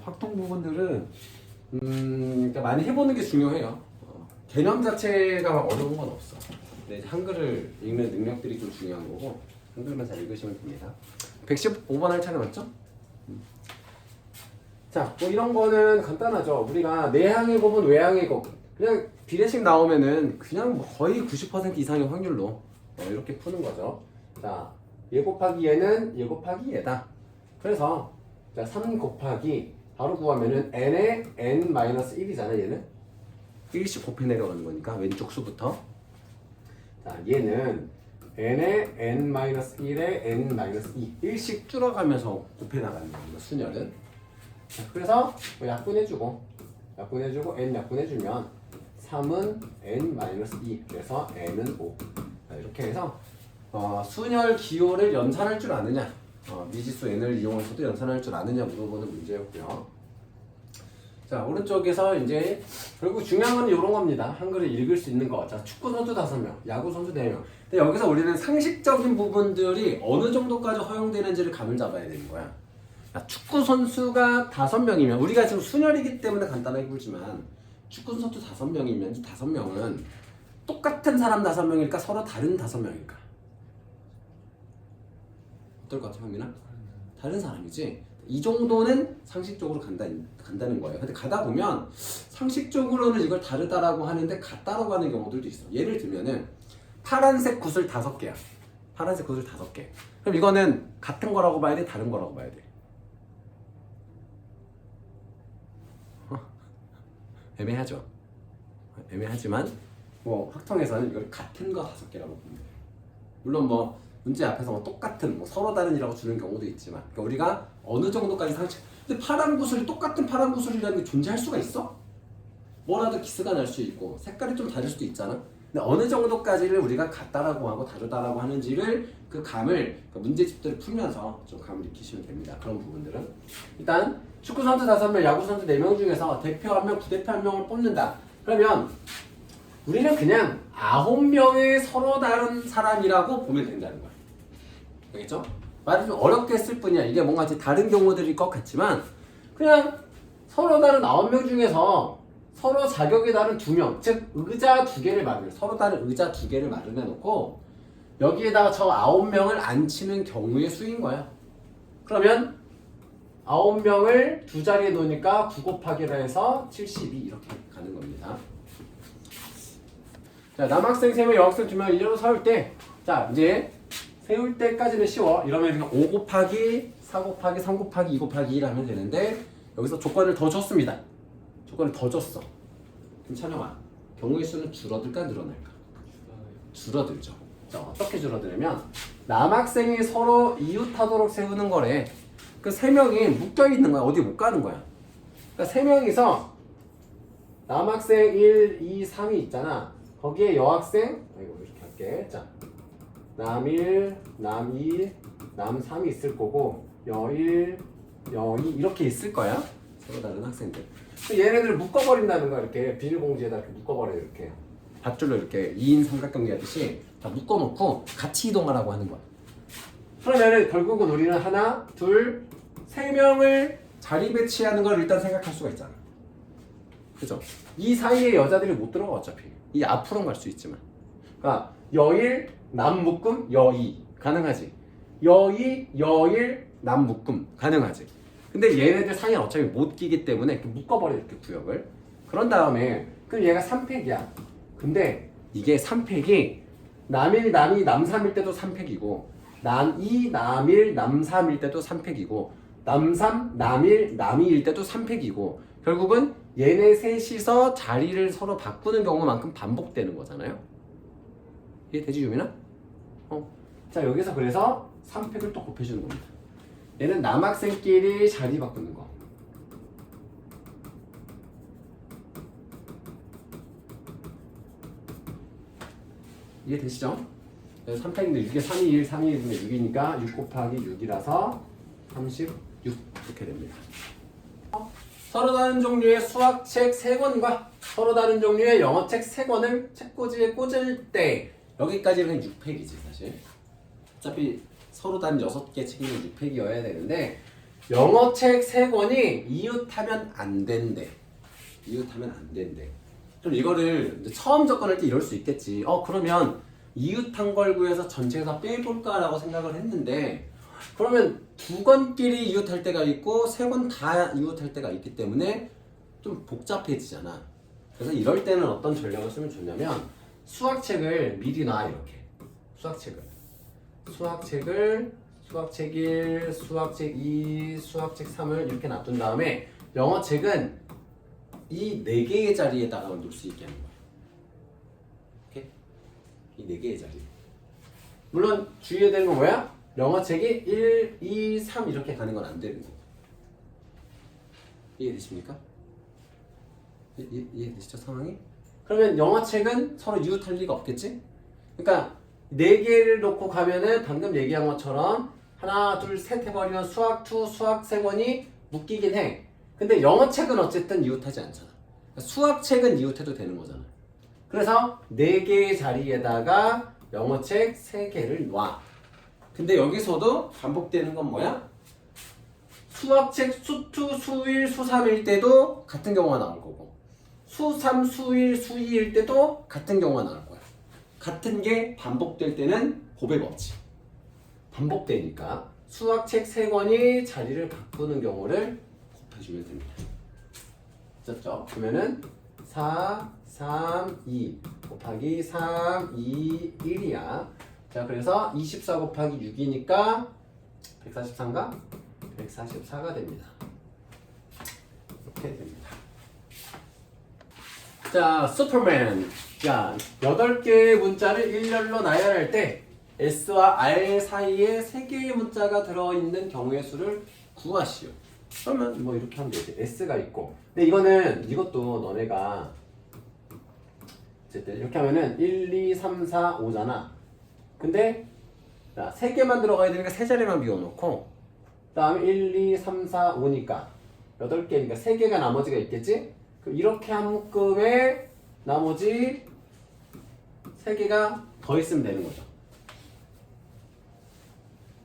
확통 부분들은 그러니까 많이 해보는 게 중요해요. 개념 자체가 막 어려운 건 없어. 근데 이제 한글을 읽는 능력들이 좀 중요한 거고 한글만 잘 읽으시면 됩니다. 115번 할 차례 맞죠? 자, 뭐 이런 거는 간단하죠. 우리가 내항의 곱은 외항의 곱 그냥 비례식 나오면은 그냥 뭐 거의 90% 이상의 확률로 이렇게 푸는 거죠. 자, 얘 곱하기 얘는 얘 곱하기 얘다. 그래서 자, 3 곱하기 바로 구하면은 n의 n-1이잖아. 얘는 1씩 곱해 내려가는 거니까 왼쪽 수부터. 자, 얘는 n의 n-1의 n-2 1씩 줄어가면서 곱해 나가는 거예요. 순열은. 자, 그래서 뭐 약분해주고 n 약분해주면 3은 n-2 그래서 n은 5. 자, 이렇게 해서 순열 기호를 연산할 줄 아느냐, 미지수 n을 이용해서도 연산할 줄 아느냐 물어보는 문제였고요. 자, 오른쪽에서 이제 결국 중요한 건 이런 겁니다. 한글을 읽을 수 있는 거. 자, 축구 선수 5명, 야구 선수 4명. 근데 여기서 우리는 상식적인 부분들이 어느 정도까지 허용되는지를 감을 잡아야 되는 거야. 자, 축구 선수가 5명이면 우리가 지금 순열이기 때문에 간단하게 풀지만 축구 선수 5명이면 이 5명은 똑같은 사람 5명일까 서로 다른 5명일까? 어떨 것 같아, 형민아? 다른 사람이지. 이 정도는 상식적으로 간다는 거예요. 근데 가다 보면 상식적으로는 이걸 다르다라고 하는데 같다라고 하는 경우들도 있어. 예를 들면은 파란색 굿을 5개야. 파란색 굿을 5개. 그럼 이거는 같은 거라고 봐야 돼? 다른 거라고 봐야 돼? 애매하죠. 애매하지만 뭐 학통에서는 이걸 같은 거 5개라고 보면 돼요. 물론 뭐 문제 앞에서 뭐 똑같은 뭐 서로 다른이라고 주는 경우도 있지만 그러니까 우리가 어느 정도까지 상식. 근데 파란 구슬이 똑같은 파란 구슬이라는 게 존재할 수가 있어? 뭐라도 기스가 날 수 있고 색깔이 좀 다를 수도 있잖아. 근데 어느 정도까지를 우리가 같다라고 하고 다르다라고 하는지를 그 감을 그 문제집들을 풀면서 좀 감을 익히시면 됩니다. 그런 부분들은 일단 축구 선수 5명, 야구 선수 4명 중에서 대표 1명, 부대표 1명을 뽑는다. 그러면 우리는 그냥 9명의 서로 다른 사람이라고 보면 된다는 거야. 알겠죠? 말을 좀 어렵게 했을 뿐이야. 이게 뭔가 다른 경우들일 것 같지만 그냥 서로 다른 9명 중에서 서로 자격이 다른 2명, 즉 의자 2개를 마련, 서로 다른 의자 2개를 마련해 놓고 여기에다가 저 9명을 앉히는 경우의 수인 거야. 그러면 9명을 두 자리에 놓으니까 9 곱하기로 해서 72 이렇게 가는 겁니다. 자, 남학생 3명, 여학생 2명 이대로 세울 때, 자, 이제 세울 때까지는 쉬워. 이러면 5 곱하기 4 곱하기 3 곱하기 2 곱하기 1 하면 되는데 여기서 조건을 더 줬습니다. 조건을 더 줬어. 그럼 찬영아, 경우의 수는 줄어들까 늘어날까? 줄어들죠. 자, 어떻게 줄어들냐면 남학생이 서로 이웃하도록 세우는 거래. 그 3명이 묶여있는 거야. 어디 못 가는 거야. 그러니까 3명이서 남학생 1, 2, 3이 있잖아. 거기에 여학생, 이거 이렇게 할게. 자, 남1, 남2, 남3이 있을 거고 여1, 여2 이렇게 있을 거야. 서로 다른 학생들. 얘네들을 묶어버린다는 거야. 이렇게 비닐봉지에다 이렇게 묶어버려. 이렇게 밧줄로 이렇게 2인 삼각경기 하듯이 다 묶어놓고 같이 이동하라고 하는 거야. 그러면은 결국은 우리는 하나, 둘, 3명을 자리 배치하는 걸 일단 생각할 수가 있잖아. 그죠? 이 사이에 여자들이 못 들어가 어차피. 이 앞으로는 갈 수 있지만. 그러니까 여1, 남묶음, 여2 가능하지. 여2, 여1, 남묶음 가능하지. 근데 얘네들 사이에 어차피 못 끼기 때문에 이렇게 묶어버려. 이렇게 구역을. 그런 다음에 그럼 얘가 3팩이야. 근데 이게 3팩이 남일, 남이, 남3일 때도 3팩이고 남2, 남일, 남3일 때도 3팩이고 남3, 남일, 남이일 때도 3팩이고 결국은 얘네 셋이서 자리를 서로 바꾸는 경우만큼 반복되는 거잖아요. 이해되지, 유민아? 자, 여기서 그래서 3팩을 또 곱해주는 겁니다. 얘는 남학생끼리 자리 바꾸는 거. 이해되시죠? 3팩인데 이게 3이 1, 3이 1분의 6이니까 6 곱하기 6이라서 36 이렇게 됩니다. 서로 다른 종류의 수학책 3권과 서로 다른 종류의 영어책 3권을 책꽂이에 꽂을 때 여기까지는 6팩이지 사실. 어차피 서로 다른 6개 책이면 6팩이어야 되는데 영어 책 3권이 이웃하면 안 된대. 이웃하면 안 된대. 그럼 이거를 이제 처음 접근할 때 이럴 수 있겠지. 그러면 이웃한 걸 구해서 전체에서 빼볼까라고 생각을 했는데, 그러면 2권끼리 이웃할 때가 있고 3권 다 이웃할 때가 있기 때문에 좀 복잡해지잖아. 그래서 이럴 때는 어떤 전략을 쓰면 좋냐면, 수학책을 미리 놔. 이렇게 수학책 1, 수학책 2, 수학책 3을 이렇게 놔둔 다음에 영어책은 이 4개의 자리에다가 놓을 수 있게 하는 거야. 오케이? 이 4개의 자리. 물론 주의해야 되는 건 뭐야? 영어책이 1, 2, 3 이렇게 가는 건 안 되는 거고. 이해되십니까? 이해되시죠, 상황이? 그러면 영어책은 서로 이웃할 리가 없겠지? 그러니까 4개를 놓고 가면은 방금 얘기한 것처럼 하나, 둘, 셋 해버리면 수학 2, 수학 3권이 묶이긴 해. 근데 영어책은 어쨌든 이웃하지 않잖아. 그러니까 수학책은 이웃해도 되는 거잖아. 그래서 4개의 자리에다가 영어책 3개를 놔. 근데 여기서도 반복되는 건 뭐야? 수학책 수2, 수1, 수3일 때도 같은 경우가 나올 거고, 수3, 수1, 수2일 때도 같은 경우가 나올 거야. 같은 게 반복될 때는 고백 없지. 반복되니까 수학책 3권이 자리를 바꾸는 경우를 곱해주면 됩니다. 됐죠? 그러면은 4, 3, 2 곱하기 3, 2, 1이야. 자, 그래서 24 곱하기 6이니까 143가? 144가 됩니다. 이렇게 됩니다. 자, 슈퍼맨. 자, 8개의 문자를 일렬로 나열할 때 S와 R 사이에 3개의 문자가 들어있는 경우의 수를 구하시오. 그러면 뭐 이렇게 하면 되지. S가 있고. 근데 이것도 너네가 어쨌든 이렇게 하면은 1, 2, 3, 4, 5잖아. 근데 자, 3개만 들어가야 되니까 3자리만 비워놓고, 그 다음에 1, 2, 3, 4, 5니까 8개니까 3개가 나머지가 있겠지? 그럼 이렇게 한 묶음에 나머지 3개가 더 있으면 되는 거죠.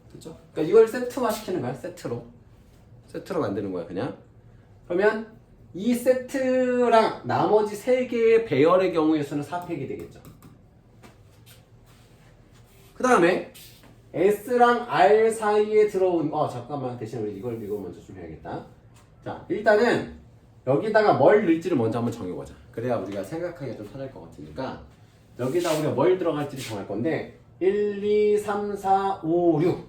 그렇죠? 그러니까 이걸 세트화 시키는 거야. 세트로 만드는 거야, 그냥. 그러면 이 세트랑 나머지 3개의 배열의 경우의 수는 4팩이 되겠죠. 그 다음에 S랑 R 사이에 들어온 잠깐만, 대신 우리 이걸 먼저 좀 해야겠다. 자, 일단은 여기다가 뭘 넣을지를 먼저 한번 정해보자. 그래야 우리가 생각하기가 좀 편할 것 같으니까 여기다 우리가 뭘 들어갈지를 정할 건데, 1, 2, 3, 4, 5, 6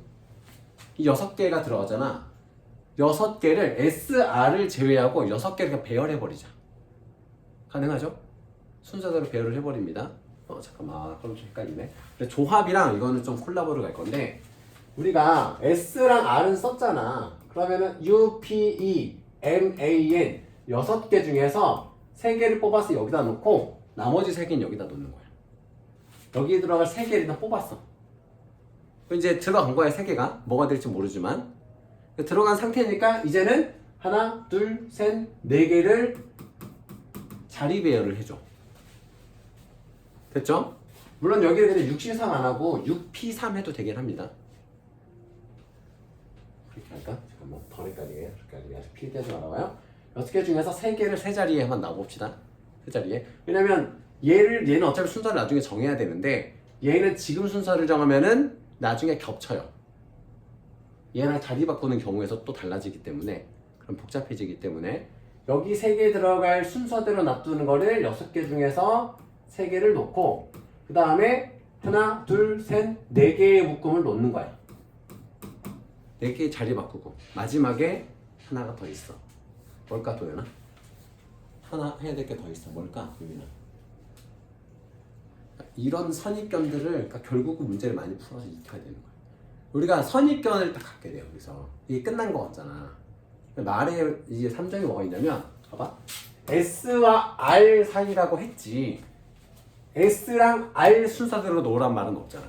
이 6개가 들어가잖아. 6개를 SR을 제외하고 6개를 그냥 배열해버리자. 가능하죠? 순서대로 배열을 해버립니다. 잠깐만, 그럼 좀 헷갈리네. 근데 조합이랑 이거는 좀 콜라보로 갈 건데, 우리가 S랑 R은 썼잖아. 그러면은 U, P, E, M, A, N 6개 중에서 3개를 뽑아서 여기다 놓고 나머지 3개는 여기다 놓는 거야. 여기에 들어갈 3개를 일단 뽑았어. 이제 들어간 거야, 3개가. 뭐가 될지 모르지만. 들어간 상태니까 이제는 하나, 둘, 셋, 4개를 자리 배열을 해줘. 됐죠? 물론 여기를 그냥 6C3 안 하고 6P3 해도 되긴 합니다. 그렇게 할까? 잠깐만, 더 헷갈리게. 아주 필기하지 말아봐요. 6개 중에서 3개를 세 자리에만 놔봅시다. 세 자리에. 왜냐면 얘는 어차피 순서를 나중에 정해야 되는데, 얘는 지금 순서를 정하면은 나중에 겹쳐요. 얘랑 자리 바꾸는 경우에서 또 달라지기 때문에, 그럼 복잡해지기 때문에 여기 3개 들어갈 순서대로 놔두는 거를 6개 중에서 3개를 놓고, 그 다음에 하나, 둘, 셋, 4개의 묶음을 놓는 거야. 4개 자리 바꾸고 마지막에 하나가 더 있어. 뭘까, 도연아? 하나 해야 될 게 더 있어. 뭘까, 유민아? 이런 선입견들을, 그러니까 결국은 문제를 많이 풀어서 익혀야 되는 거야. 우리가 선입견을 딱 갖게 돼요. 여기서 이게 끝난 거 같잖아. 말에 이제 3점이 뭐가 있냐면, 봐봐. S와 R 사이라고 했지, S랑 R 순서대로 놓으란 말은 없잖아.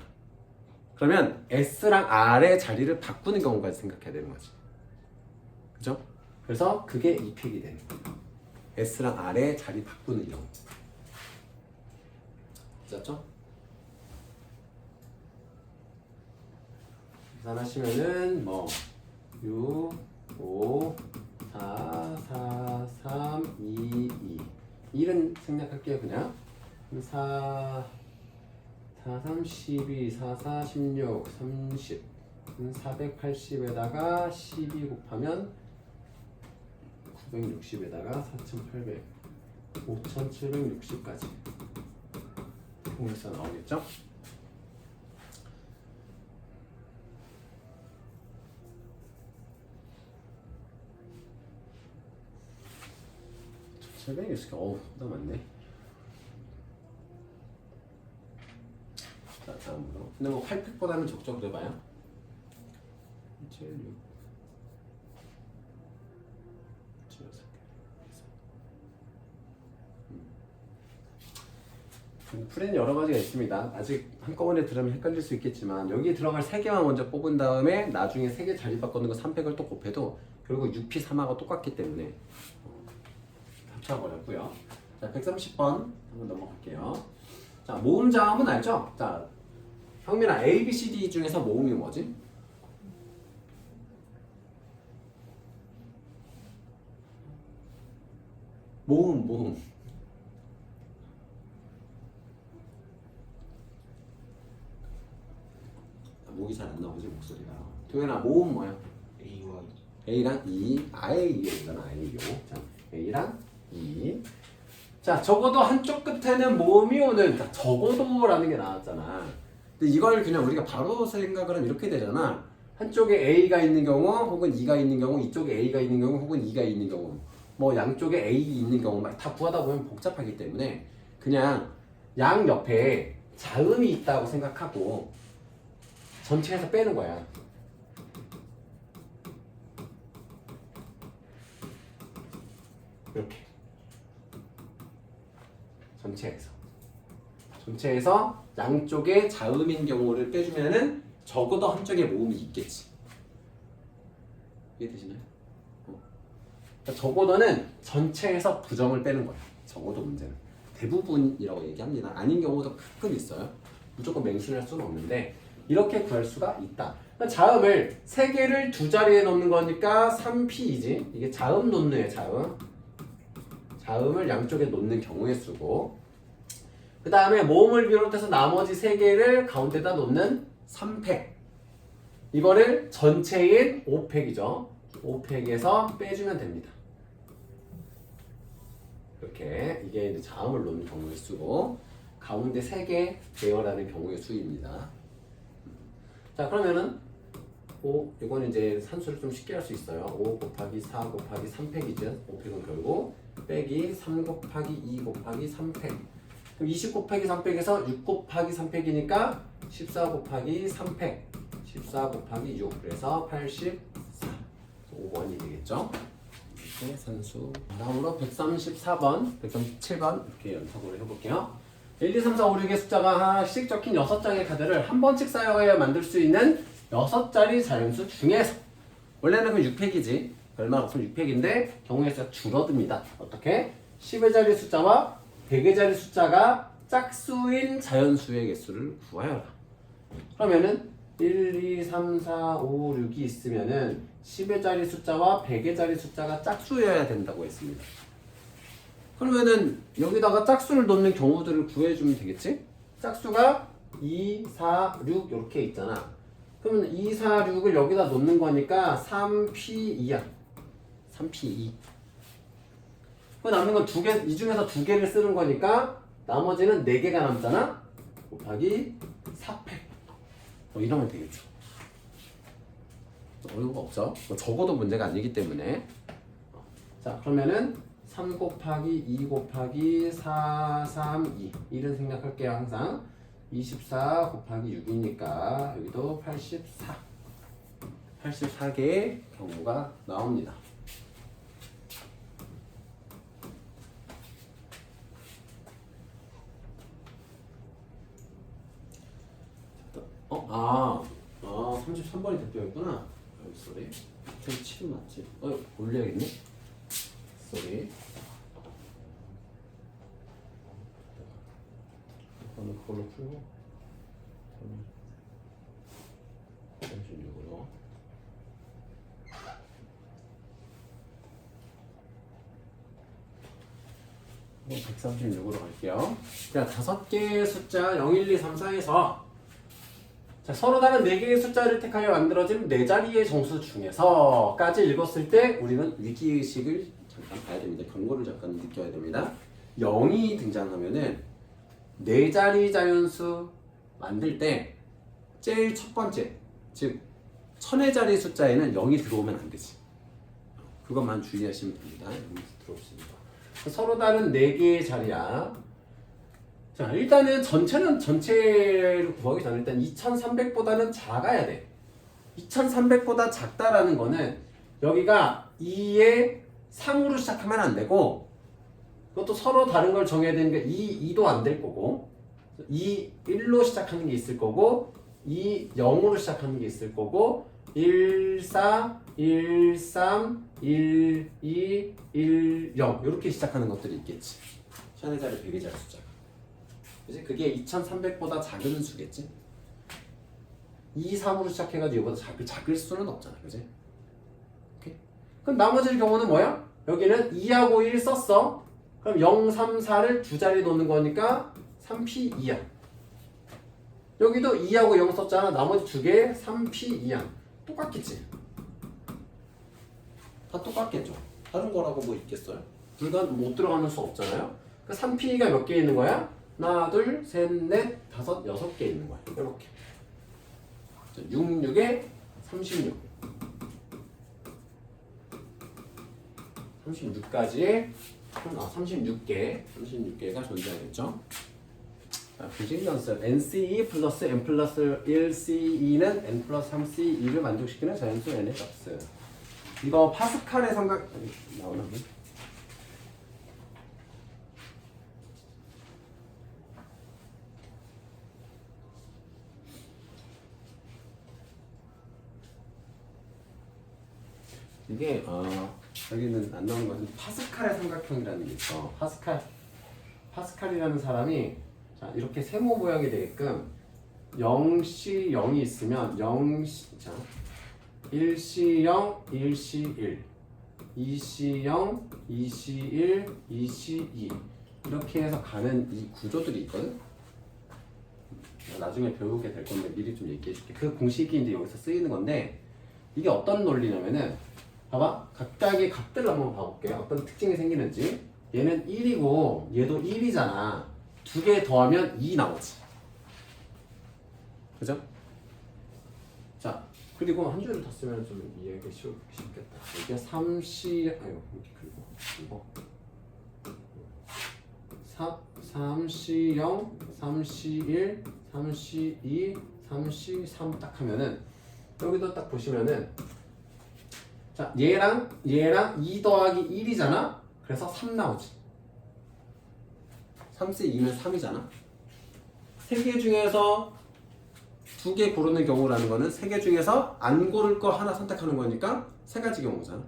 그러면 S랑 R의 자리를 바꾸는 경우까지 생각해야 되는 거지. 그죠? 그래서 그게 이픽이 되는 거야. S랑 R의 자리 바꾸는 경우. 됐죠? 계산하시면은 뭐 6, 5, 4, 4, 3, 2, 2. 1은 생략할게요, 그냥. 4, 4, 3, 12, 4, 4, 16, 30. 480에다가 12 곱하면 960에다가 4800, 5760까지 통해서 나오겠죠? 설명이 있을까? 어우, 너무 많네. 자, 다음으로. 근데 뭐 8팩보다는 적정도 해봐요. 7, 6, 7, 6. 풀이는 여러 가지가 있습니다. 아직 한꺼번에 들으면 헷갈릴 수 있겠지만 여기 들어갈 3개만 먼저 뽑은 다음에 나중에 3개 자리 바꾸는 거 3팩을 또 곱해도 결국 6P 3하고 똑같기 때문에 합쳐버렸고요. 자, 130번 한번 넘어갈게요. 자, 모음 자음은 알죠? 자, 형민아, A, B, C, D 중에서 모음이 뭐지? 모음. 목이 잘 안 나오지, 목소리가. 도현아, 모음 뭐야? A와 A랑 E, A이잖아, A요. 자, A랑 E. 자, 적어도 한쪽 끝에는 모음이 오는, 자, 적어도라는 게 나왔잖아. 근데 이걸 그냥 우리가 바로 생각을 하면 이렇게 되잖아. 한쪽에 A가 있는 경우, 혹은 E가 있는 경우, 이쪽에 A가 있는 경우, 혹은 E가 있는 경우, 뭐 양쪽에 A 있는 경우, 막 다 구하다 보면 복잡하기 때문에 그냥 양 옆에 자음이 있다고 생각하고 전체에서 빼는 거야. 이렇게 전체에서 양쪽에 자음인 경우를 빼주면은 적어도 한쪽에 모음이 있겠지. 이해되시나요? 그러니까 적어도는 전체에서 부정을 빼는 거야. 적어도 문제는 대부분이라고 얘기합니다. 아닌 경우도 가끔 있어요. 무조건 맹신할 수는 없는데 이렇게 구할 수가 있다. 그러니까 자음을 3개를 두 자리에 넣는 거니까 3P이지. 이게 자음 놓는 자음. 자음을 양쪽에 놓는 경우에 쓰고, 그 다음에 모음을 비롯해서 나머지 3개를 가운데다 놓는 3팩. 이거를 전체인 5팩이죠. 5팩에서 빼주면 됩니다. 이렇게 이게 이제 자음을 놓는 경우에 쓰고 가운데 3개 제어라는 경우의 수입니다. 자, 그러면은 이거는 이제 산수를 좀 쉽게 할 수 있어요. 5 곱하기 4 곱하기 3팩이죠. 5팩은 결국 빼기 3 곱하기 2 곱하기 3팩. 그럼 20 곱하기 3팩에서 6 곱하기 3팩이니까 14 곱하기 3팩. 14 곱하기 6. 그래서 84. 5번이 되겠죠. 이렇게 산수. 다음으로 134번, 137번 이렇게 연속으로 해볼게요. 1, 2, 3, 4, 5, 6의 숫자가 하나씩 적힌 6장의 카드를 한 번씩 사용하여 만들 수 있는 6자리 자연수 중에서, 원래는 그 6팩이지, 얼마 없으면 6팩인데 경우의 수가 줄어듭니다. 어떻게? 10의 자리 숫자와 100의 자리 숫자가 짝수인 자연수의 개수를 구하여라. 그러면은 1, 2, 3, 4, 5, 6이 있으면은 10의 자리 숫자와 100의 자리 숫자가 짝수여야 된다고 했습니다. 그러면은 여기다가 짝수를 넣는 경우들을 구해주면 되겠지? 짝수가 2, 4, 6 이렇게 있잖아. 그러면 2, 4, 6을 여기다 놓는 거니까 3P2야. 3P2. 그 남는 건 이 중에서 2개를 쓰는 거니까 나머지는 4개가 남잖아? 곱하기 4팩. 이러면 되겠죠. 어려운 거 없죠? 적어도 문제가 아니기 때문에. 자, 그러면은 3 곱하기 2 곱하기 4, 3, 2. 1은 생략할게요, 항상. 24 곱하기 6이니까 여기도 84. 84개의 경우가 나옵니다. 아, 33번이 대표였구나. 쏘리. 7 맞지? 올려야겠네. 쏘리. 이거는 그걸로 풀고 36으로 136으로 갈게요. 자, 5개의 숫자 0, 1, 2, 3, 4에서 자, 서로 다른 4개의 숫자를 택하여 만들어진 4자리의 정수 중에서까지 읽었을 때 우리는 위기의식을 잠깐 봐야 됩니다. 경고를 잠깐 느껴야 됩니다. 0이 등장하면은 4자리 자연수 만들 때 제일 첫 번째, 즉 천의 자리 숫자에는 0이 들어오면 안 되지. 그것만 주의하시면 됩니다. 0이 들어오십니다. 서로 다른 4개의 자리야. 자, 일단은 전체를 구하기 전에 일단 2300보다는 작아야 돼. 2300보다 작다라는 거는 여기가 2에 3으로 시작하면 안 되고 그것도 서로 다른 걸 정해야 되는 게 2도 안 될 거고 2, 1로 시작하는 게 있을 거고 2, 0으로 시작하는 게 있을 거고 1, 4, 1, 3, 1, 2, 1, 0 이렇게 시작하는 것들이 있겠지. 천의 자리, 백의 자리 숫자가. 그치? 그게 2300보다 작은 수겠지. 2, 3으로 시작해가지고 이거보다 작을 수는 없잖아. 그지? 오케이? 그럼 나머지 경우는 뭐야? 여기는 2하고 1 썼어. 그럼 0, 3, 4를 두 자리 놓는 거니까 3P2야. 여기도 2하고 0 썼잖아. 나머지 두 개 3P2야. 똑같겠지? 다 똑같겠죠? 다른 거라고 뭐 있겠어요? 둘 다 못 들어가는 수 없잖아요? 그 3P가 몇 개 있는 거야? 하나, 둘, 셋, 넷, 다섯, 6개 있는 거야. 이렇게. 6, 6에 36. 36까지의 36개가 존재하겠죠. 자, 부직연습 NCE 플러스 N 플러스 1CE는 N 플러스 3CE를 만족시키는 자연수 N의 값. 이거 파스칼의 삼각 나오나? 이게 여기는 안 나오는 것 같은데 파스칼의 삼각형이라는 게 있어. 파스칼이라는 사람이 자, 이렇게 세모 모양이 되게끔 0C 0이 있으면 0C 자 1C 0, 1C 1, 2C 0, 2C 1, 2C 2 이렇게 해서 가는 이 구조들이 있거든. 나중에 배우게 될 건데 미리 좀 얘기해 줄게. 그 공식이 이제 여기서 쓰이는 건데 이게 어떤 논리냐면은 봐봐. 각각의 값들을 한번 봐볼게요. 어떤 특징이 생기는지. 얘는 1이고 얘도 1이잖아. 두 개 더하면 2 나오지. 그죠? 자, 그리고 한 줄을 더 쓰면 좀 이해하기 쉽겠다. 이게 3C, 아이고, 그리고 3C0, 3C1, 3C2, 3C3 딱 하면은 여기도 딱 보시면은 자, 얘랑 2 더하기 1이잖아? 그래서 3 나오지. 3C2면 3이잖아? 3개 중에서 2개 고르는 경우라는 거는 3개 중에서 안 고를 거 하나 선택하는 거니까 3가지 경우잖아.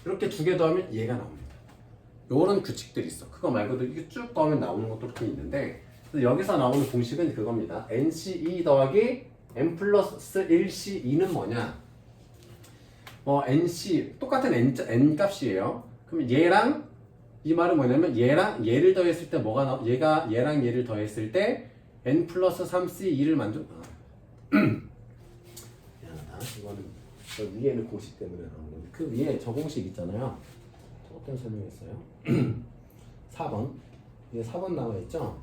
이렇게 2개 더하면 얘가 나옵니다. 요런 규칙들이 있어. 그거 말고도 이게 쭉 더하면 나오는 것도 이렇게 있는데 여기서 나오는 공식은 그겁니다. NC2 더하기 N 플러스 1C2는 뭐냐? NC 똑같은 N 값이에요. 그럼 얘랑 이 말은 뭐냐면 얘랑 얘를 더했을 때 뭐가 나와? 얘랑 얘를 더했을 때 N 플러스 3C2를 만족. 미안하다. 이거는 저 위에는 공식 때문에 나오는 건데 그 위에 저 공식 있잖아요. 저 어떤 설명했어요? 4번. 이게 4번 나와 있죠?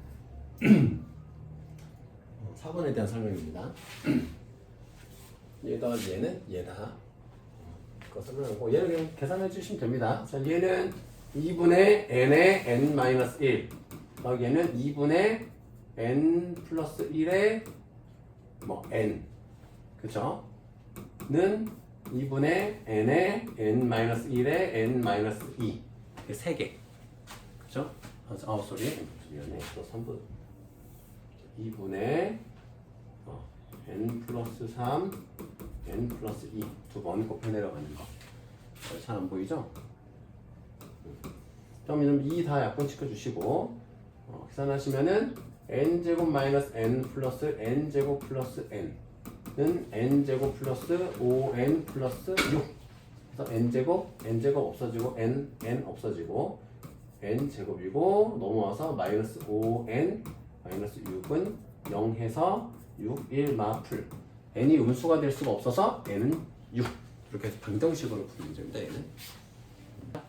4번에 대한 설명입니다. 얘다 얘는 얘다. 설명하고 얘를 그냥 계산해 주시면 됩니다. 자, 얘는 2분의 n의 n-1 얘는 2분의 n 플러스 1의 n 그쵸? 는 2분의 n의 n-1의 n-2 이게 3개 그쵸? 소리 미안해 또 3분 2분의 n 플러스 3 n 플러스 2 두 번 곱해 내려가는 거 잘 안 보이죠? 그럼 2 다 약분시켜 주시고 계산하시면은 n제곱 마이너스 n 플러스 n제곱 플러스 n은 n제곱 플러스 5n 플러스 6 그래서 n제곱 없어지고 n 없어지고 n 제곱이고 넘어와서 마이너스 5n 마이너스 6은 0 해서 6, 1 마풀 n이 음수가 될 수가 없어서 n은 6 이렇게 해서 방정식으로 푸는 문제입니다. 얘는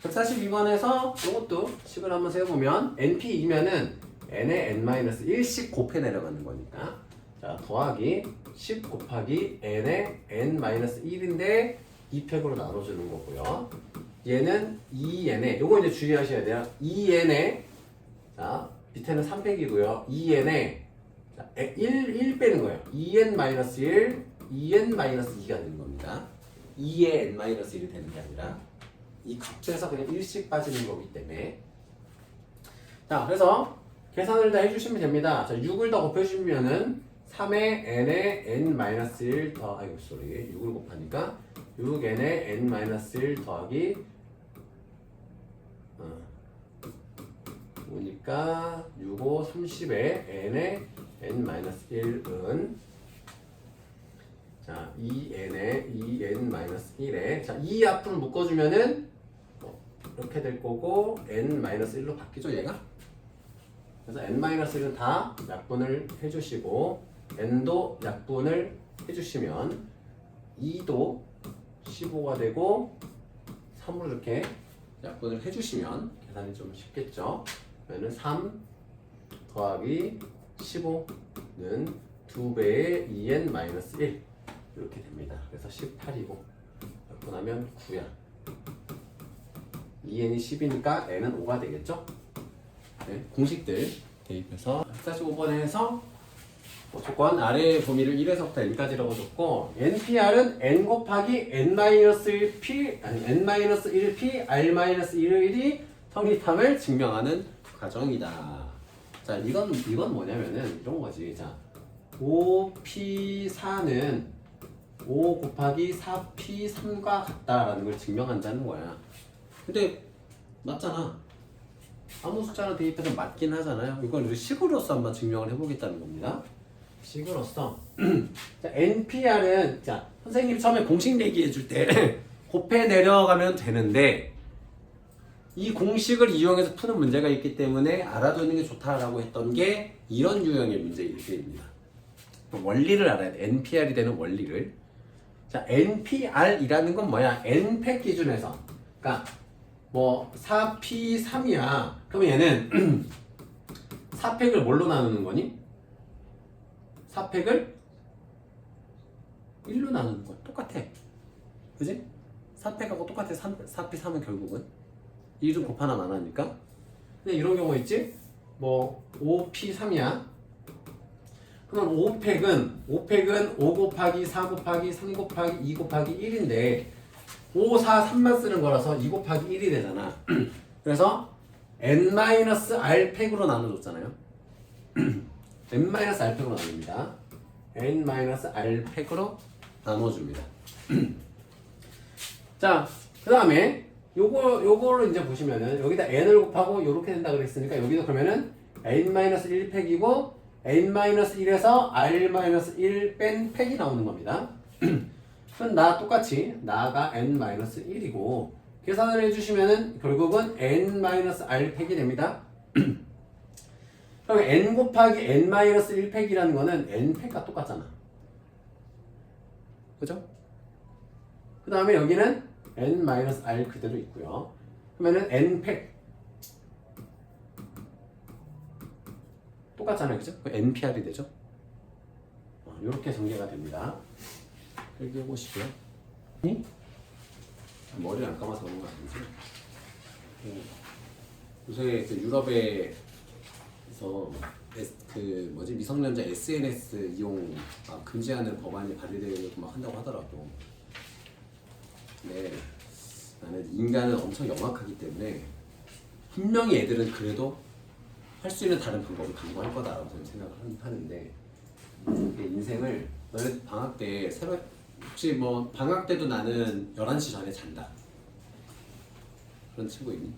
142번에서 이것도 식을 한번 세워보면 np이면은 n에 n-1씩 곱해 내려가는 거니까 자 더하기 10 곱하기 n에 n-1인데 2팩으로 나눠주는 거고요. 얘는 2n에 요거 이제 주의하셔야 돼요. 2n에 자 밑에는 3팩이고요. 2n에 1 빼는 거예요. 2n-1 2n-2가 되는 겁니다. 2에 n-1이 되는 게 아니라 이 값에서 그냥 1씩 빠지는 거기 때문에 자 그래서 계산을 다 해주시면 됩니다. 자 6을 더 곱해주면은 3에 n에 n-1 더 아이고 쏘리 6을 곱하니까 6n에 n-1 더하기 보니까 6, 5, 30에 n에 n-1은 자 2n에 2n-1에 자 2 앞으로 묶어주면은 이렇게 될 거고 n-1로 바뀌죠 얘가. 그래서 n-1은 다 약분을 해주시고 n도 약분을 해주시면 2도 15가 되고 3으로 이렇게 약분을 해주시면 계산이 좀 쉽겠죠. 그러면 3 더하기 15는 2배의 2n-1 이렇게 됩니다. 그래서 18이고 약분하면 9야. 2n이 10이니까 n은 5가 되겠죠? 네, 공식들 대입해서 145번에서 조건 아래 범위를 1에서부터 n까지라고 줬고 NPR은 n 곱하기 n-1p 아니 n-1p r-1이 성립함을 증명하는 과정이다. 자 이건 뭐냐면은 이런 거지. 자 5p4는 5 곱하기 4p3과 같다라는 걸 증명한다는 거야. 근데 맞잖아. 아무 숫자나 대입해서 맞긴 하잖아요. 이걸 식으로서 한번 증명을 해보겠다는 겁니다. 식으로서 자, NPR은 자 선생님 처음에 공식 얘기해 줄 때 곱해 내려가면 되는데 이 공식을 이용해서 푸는 문제가 있기 때문에 알아두는 게 좋다라고 했던 게 이런 유형의 문제입니다. 원리를 알아야 돼. NPR이 되는 원리를. 자, NPR이라는 건 뭐야? N팩 기준에서. 그러니까 뭐 4P3이야. 그러면 얘는 4팩을 뭘로 나누는 거니? 4팩을 1로 나누는 거야. 똑같아. 그지? 4팩하고 똑같아. 4P3은 결국은 1을 곱하나 나누니까. 근데 이런 경우 있지? 뭐 5P3이야. 그러면 5팩은 5 곱하기 4 곱하기 3 곱하기 2 곱하기 1인데 5, 4, 3만 쓰는 거라서 2 곱하기 1이 되잖아. 그래서 n-r 팩으로 나눠줬잖아요. n-r 팩으로 나눕니다. n-r 팩으로 나눠줍니다. 자, 그 다음에 요거를 이제 보시면은 여기다 n을 곱하고 요렇게 된다 그랬으니까 여기도 그러면은 n-1 팩이고 n-1에서 r-1 뺀 팩이 나오는 겁니다. 그럼 나 똑같이 나가 n-1이고 계산을 해주시면은 결국은 n-r 팩이 됩니다. 그럼 n 곱하기 n-1 팩이라는 거는 n 팩과 똑같잖아. 그죠? 그 다음에 여기는 n-r 그대로 있고요. 그러면은 n 팩 똑같잖아요, 그죠? NPR이 되죠? 이렇게 전개가 됩니다. 여기 해보시고요. 머리를 안 감아서 그런 거 아니지? 요새 유럽에서 미성년자 SNS 이용 금지하는 법안이 발의되고 막 한다고 하더라고. 네, 나는 인간은 엄청 영악하기 때문에 분명히 애들은 그래도 할 수 있는 다른 방법을 강구할 거다라고 저는 생각을 하는데 인생을 너네 방학 때 혹시 뭐 방학 때도 나는 11시 전에 잔다 그런 친구 있니?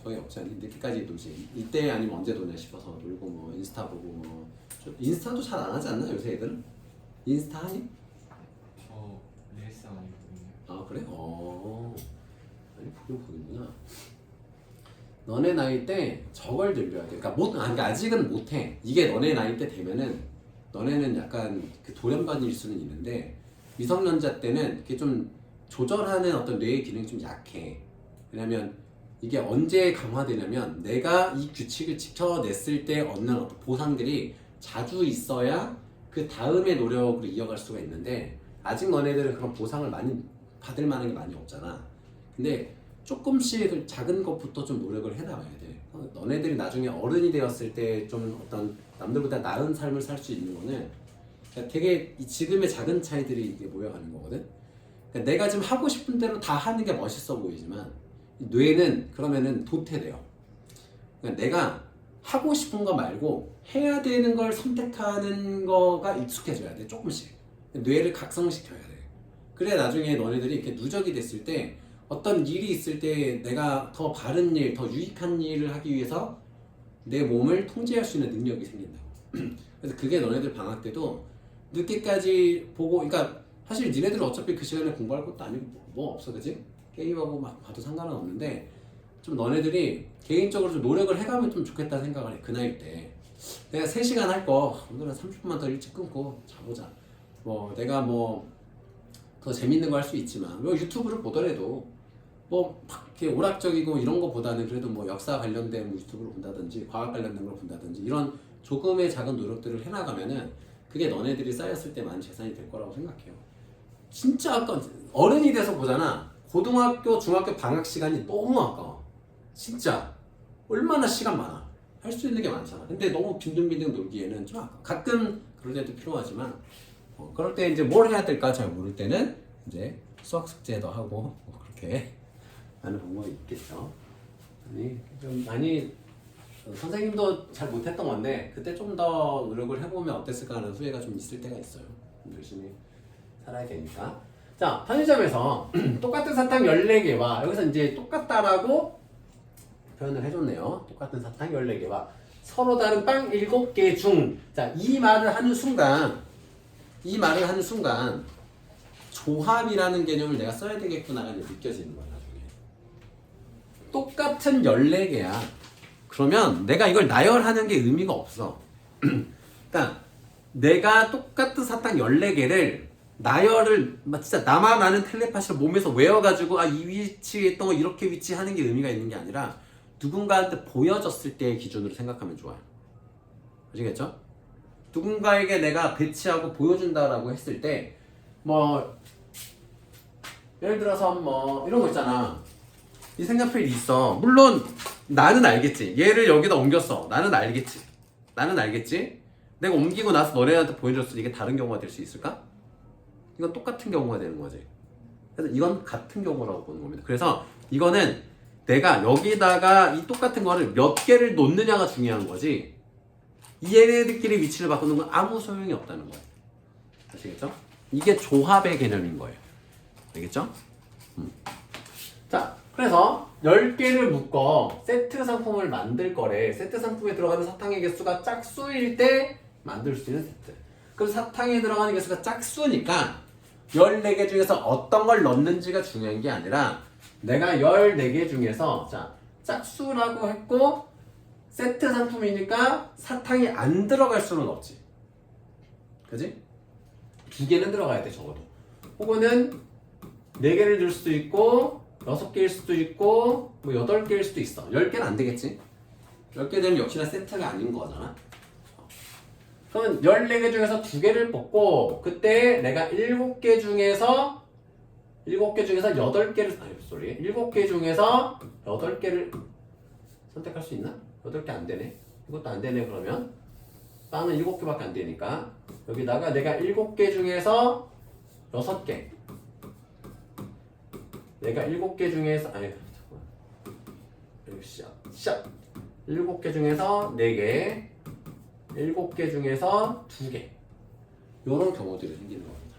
거의 없지 않니? 늦게까지 놀지 이때 아니면 언제 노냐 싶어서 놀고 뭐 인스타 보고 뭐 인스타도 잘 안 하지 않나 요새 애들은? 인스타 하니? 저 릴스 많이 보거든요. 아 그래? 아니 보긴 보는구나. 너네 나이 때 저걸 늘려야 돼. 그러니까 그러니까 아직은 못해. 이게 너네 나이 때 되면은 너네는 약간 그 돌연변이일 수는 있는데 미성년자 때는 이게 좀 조절하는 어떤 뇌의 기능이 좀 약해. 왜냐면 이게 언제 강화되냐면 내가 이 규칙을 지켜냈을 때 얻는 어떤 보상들이 자주 있어야 그 다음의 노력으로 이어갈 수가 있는데 아직 너네들은 그런 보상을 많이 받을 만한 게 많이 없잖아. 근데 조금씩 그 작은 것부터 좀 노력을 해나가야 돼. 너네들이 나중에 어른이 되었을 때 좀 어떤 남들보다 나은 삶을 살 수 있는 거는 그러니까 되게 이 지금의 작은 차이들이 이게 모여가는 거거든. 그러니까 내가 지금 하고 싶은 대로 다 하는 게 멋있어 보이지만 뇌는 그러면은 도태돼요. 그러니까 내가 하고 싶은 거 말고 해야 되는 걸 선택하는 거가 익숙해져야 돼. 조금씩 뇌를 각성시켜야 돼. 그래야 나중에 너네들이 이렇게 누적이 됐을 때 어떤 일이 있을 때 내가 더 바른 일, 더 유익한 일을 하기 위해서 내 몸을 통제할 수 있는 능력이 생긴다고. 그래서 그게 너네들 방학 때도 늦게까지 보고, 그러니까 사실 니네들은 어차피 그 시간에 공부할 것도 아니고 뭐 없어, 그지? 게임하고 막 봐도 상관은 없는데 좀 너네들이 개인적으로 좀 노력을 해가면 좀 좋겠다 생각을 해. 그 나이 때 내가 3시간 할 거 오늘은 30분만 더 일찍 끊고 자보자. 뭐 내가 뭐 더 재밌는 거 할 수 있지만 뭐 유튜브를 보더라도 뭐 막 이렇게 오락적이고 이런 거보다는 그래도 뭐 역사 관련된 뭐 유튜브를 본다든지 과학 관련된 걸 본다든지 이런 조금의 작은 노력들을 해나가면은 그게 너네들이 쌓였을 때 많은 재산이 될 거라고 생각해요. 진짜 아까 어른이 돼서 보잖아. 고등학교, 중학교 방학 시간이 너무 아까워. 진짜 얼마나 시간 많아. 할 수 있는 게 많잖아. 근데 너무 빈둥빈둥 놀기에는 좀 아까워. 가끔 그럴 때도 필요하지만 그럴 때 이제 뭘 해야 될까 잘 모를 때는 이제 수학 숙제도 하고 뭐 그렇게 하는 방법이 있겠죠. 아니 좀 많이 선생님도 잘 못했던 건데 그때 좀 더 노력을 해보면 어땠을까 하는 후회가 좀 있을 때가 있어요. 열심히 살아야 되니까. 자, 편의점에서 똑같은 사탕 14개와 여기서 이제 똑같다라고 표현을 해줬네요. 똑같은 사탕 14개와 서로 다른 빵 7개 중, 자, 이 말을 하는 순간 조합이라는 개념을 내가 써야 되겠구나가 느껴지는 거야. 나중에 똑같은 14개야. 그러면 내가 이걸 나열하는 게 의미가 없어. 그러니까 내가 똑같은 사탕 14개를 나열을 진짜 나만 아는 텔레파시로 몸에서 외워가지고 이 위치에 있던 거 이렇게 위치하는 게 의미가 있는 게 아니라 누군가한테 보여졌을 때의 기준으로 생각하면 좋아요. 아시겠죠? 누군가에게 내가 배치하고 보여준다라고 했을 때 뭐 예를 들어서 뭐 이런 거 있잖아. 이 색연필이 있어. 물론 나는 알겠지. 얘를 여기다 옮겼어. 나는 알겠지. 내가 옮기고 나서 너네한테 보여줬을 때 이게 다른 경우가 될 수 있을까? 이건 똑같은 경우가 되는 거지. 그래서 이건 같은 경우라고 보는 겁니다. 그래서 이거는 내가 여기다가 이 똑같은 거를 몇 개를 놓느냐가 중요한 거지 이 얘네들끼리 위치를 바꾸는 건 아무 소용이 없다는 거예요. 아시겠죠? 이게 조합의 개념인 거예요. 알겠죠? 자, 그래서 10개를 묶어 세트 상품을 만들 거래. 세트 상품에 들어가는 사탕의 개수가 짝수일 때 만들 수 있는 세트. 그럼 사탕에 들어가는 개수가 짝수니까 14개 중에서 어떤 걸 넣는지가 중요한 게 아니라 내가 14개 중에서 자, 짝수라고 했고 세트 상품이니까 사탕이 안 들어갈 수는 없지. 그지? 2개는 들어가야 돼, 적어도. 혹은 4개를 줄 수도 있고 6개일 수도 있고 뭐 8개일 수도 있어. 10개는 안 되겠지? 10개 되면 역시나 세트가 아닌 거잖아. 그러면 14개 중에서 2개를 뽑고 그때 내가 7개 중에서 8개를 7개 중에서 8개를 선택할 수 있나? 8개 안 되네. 이것도 안 되네. 그러면 빵은 7개밖에 안 되니까 여기다가 내가 7개 중에서 6개 내가 7개 중에서 잠깐만. 7개 중에서 4개 7개 중에서 2개 요런 경우들이 생기는 겁니다.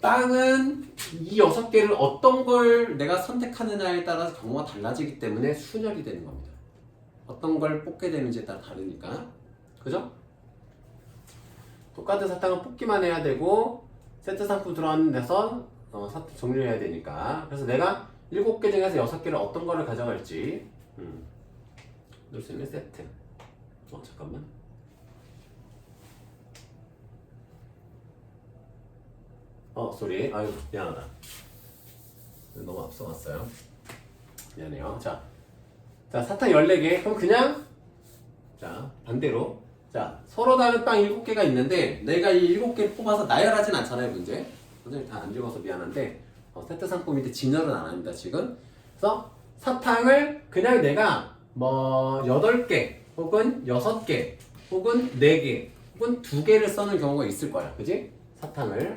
빵은 이 6개를 어떤 걸 내가 선택하느냐에 따라서 경우가 달라지기 때문에 순혈이 되는 겁니다. 어떤 걸 뽑게 되는지에 따라 다르니까. 그죠? 똑같은 사탕은 뽑기만 해야 되고 세트 상품 들어가는 데서 사탕 정리해야 되니까. 그래서 내가 7개 중에서 6개를 어떤 거를 가져갈지 넣을 수 있는 세트. 잠깐만. 쏘리. 아유, 미안하다. 너무 앞서갔어요. 미안해요. 자, 사탕 14개. 그럼 그냥, 자, 반대로. 자, 서로 다른 빵 7개가 있는데, 내가 이 7개를 뽑아서 나열하진 않잖아요, 문제. 선생님 다 안 읽어서 미안한데, 세트 상품인데 진열은 안 합니다, 지금. 그래서 사탕을 그냥 내가 뭐, 8개, 혹은 6개, 혹은 4개, 혹은 2개를 써는 경우가 있을 거야. 그지? 사탕을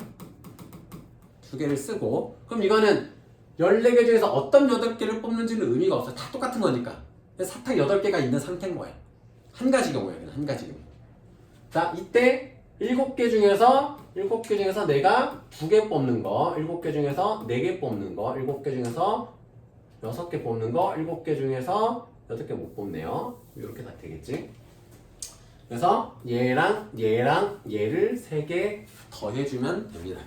2개를 쓰고, 그럼 이거는 14개 중에서 어떤 8개를 뽑는지는 의미가 없어. 다 똑같은 거니까. 사탕 8개가 있는 상태인 거야. 한 가지 경우야, 그냥 한 가지 경우. 자, 이때 7개 중에서 내가 2개 뽑는 거, 7개 중에서 4개 뽑는 거, 7개 중에서 6개 뽑는 거, 7개 중에서 8개 못 뽑네요. 이렇게 다 되겠지. 그래서 얘랑 얘를 3개 더해주면 됩니다.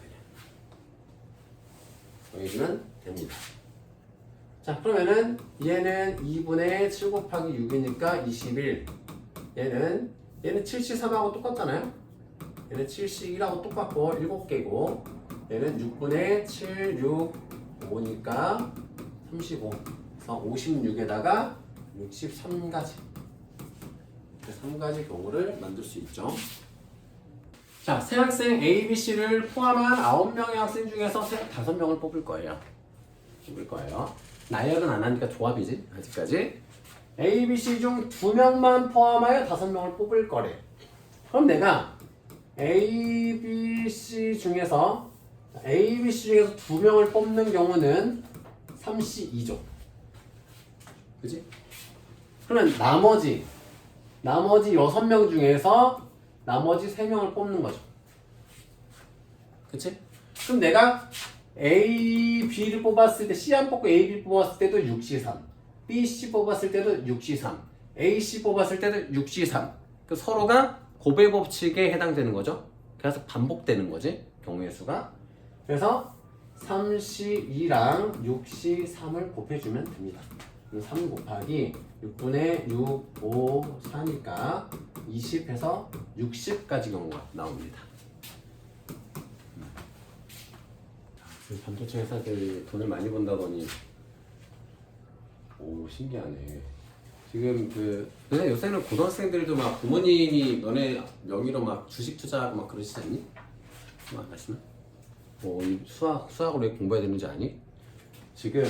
더해주면 됩니다. 자, 그러면은 얘는 2분의 7 곱하기 6이니까 21. 얘는 73하고 똑같잖아요. 얘는 71하고 똑같고 7개고, 얘는 6분의 7, 6, 5니까 35. 그래서 56에다가 63가지. 3가지 경우를 만들 수 있죠. 자, 세 학생 A, B, C를 포함한 9명의 학생 중에서 5명을 뽑을 거예요. 나열은 안 하니까 조합이지, 아직까지. A, B, C 중 2명만 포함하여 5명을 뽑을 거래. 그럼 내가 A, B, C 중에서 2명을 뽑는 경우는 3C2죠. 그지? 그러면 나머지 6명 중에서 나머지 3명을 뽑는 거죠. 그치? 그럼 내가 A, B를 뽑았을 때 C 안 뽑고 A, B 뽑았을 때도 6C3, B, C 뽑았을 때도 6C3, A, C 뽑았을 때도 6C3. 그 서로가 고배 법칙에 해당되는 거죠. 그래서 반복되는 거지, 경우의 수가. 그래서 3C2랑 6C3을 곱해주면 됩니다. 3 곱하기 6분의 6, 5, 4니까 20해서 60까지 경우가 나옵니다. 반도체 회사들이 돈을 많이 번다더니 오, 신기하네. 지금 요새는 고등학생들도 막 부모님이 너네 명의로 막 주식 투자하고 막 그러시지 않니? 막 아시나? 이 수학을 왜 공부해야 되는지 아니? 지금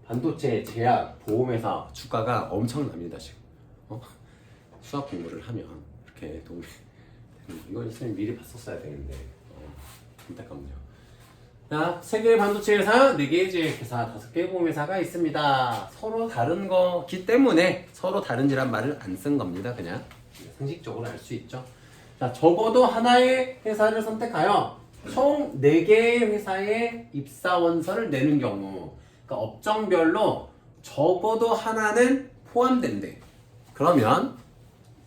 반도체, 제약, 보험회사 주가가 엄청납니다, 지금. 수학 공부를 하면 이렇게 도움이 되는. 이건 선생님 미리 봤었어야 되는데. 안타깝네요. 자, 3개의 반도체 회사, 4개의 제약 회사, 5개의 보험회사가 있습니다. 서로 다른 거기 때문에 서로 다른지란 말을 안 쓴 겁니다, 그냥. 상식적으로 알 수 있죠. 자, 적어도 하나의 회사를 선택하여 총 4개의 회사의 입사원서를 내는 경우, 그러니까 업종별로 적어도 하나는 포함된대. 그러면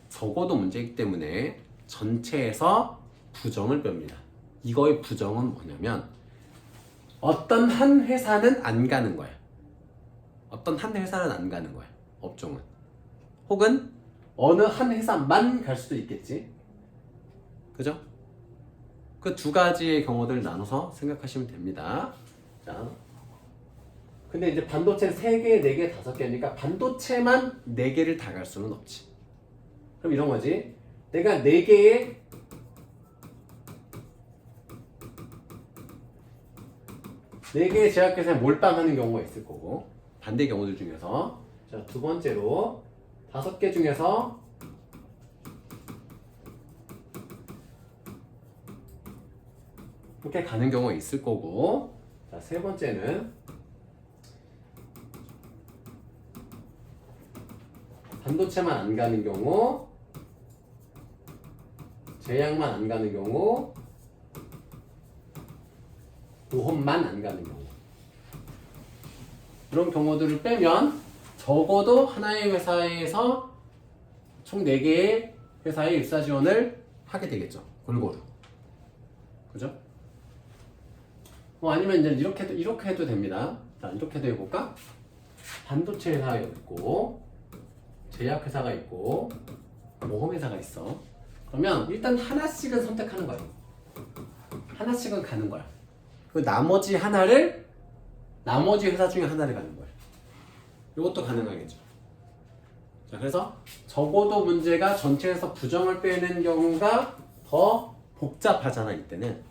적어도 문제이기 때문에 전체에서 부정을 뺍니다. 이거의 부정은 뭐냐면 어떤 한 회사는 안 가는 거야. 어떤 한 회사는 안 가는 거야. 업종은. 혹은 어느 한 회사만 갈 수도 있겠지. 그죠? 그 2가지의 경우들을 나눠서 생각하시면 됩니다. 자, 근데 이제 반도체는 3개, 4개, 5개니까 반도체만 4개를 다 갈 수는 없지. 그럼 이런 거지. 내가 4개의 제약회사에 몰빵하는 경우가 있을 거고, 반대 경우들 중에서. 자, 2번째로 5개 중에서 이렇게 가는 경우가 있을 거고, 자, 3번째는 반도체만 안 가는 경우, 제약만 안 가는 경우, 보험만 안 가는 경우. 이런 경우들을 빼면 적어도 하나의 회사에서 총 4개의 회사의 입사 지원을 하게 되겠죠. 골고루. 그죠? 아니면 이제 이렇게 해도 됩니다. 자, 이렇게도 해볼까? 반도체 회사가 있고, 제약회사가 있고, 모험회사가 있어. 그러면 일단 하나씩은 선택하는 거야. 하나씩은 가는 거야. 그 나머지 회사 중에 하나를 가는 거야. 이것도 가능하겠죠. 자, 그래서 적어도 문제가 전체에서 부정을 빼는 경우가 더 복잡하잖아, 이때는.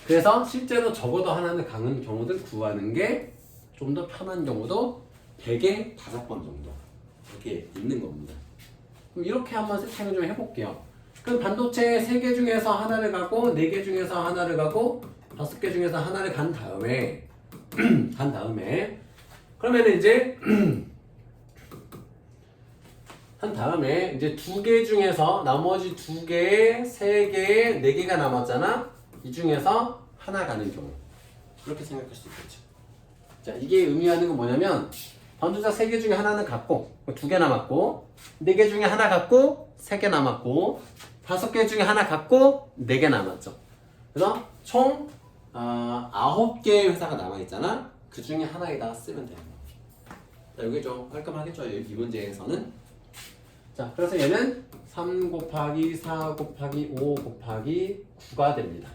그래서 실제로 적어도 하나는 가는 경우들 구하는 게 좀 더 편한 경우도 대개 5번 정도 이렇게 있는 겁니다. 그럼 이렇게 한번 세팅을 좀 해볼게요. 그럼 반도체 3개 중에서 하나를 가고 4개 중에서 하나를 가고 5개 중에서 하나를 간 다음에 그러면 이제 한 다음에 이제 2개 중에서 나머지 2개, 3개, 4개가 남았잖아. 이 중에서 하나 가는 경우 이렇게 생각할 수 있겠죠. 자, 이게 의미하는 건 뭐냐면 반도체 3개 중에 하나는 갔고 2개 남았고 4개 중에 하나 갔고 3개 남았고 5개 중에 하나 갔고 4개 남았죠. 그래서 총 9개의 회사가 남아있잖아. 그 중에 하나에다가 쓰면 되는 거야. 자, 여기 좀 깔끔하겠죠, 이 문제에서는. 자, 그래서 얘는 3 곱하기 4 곱하기 5 곱하기 9가 됩니다.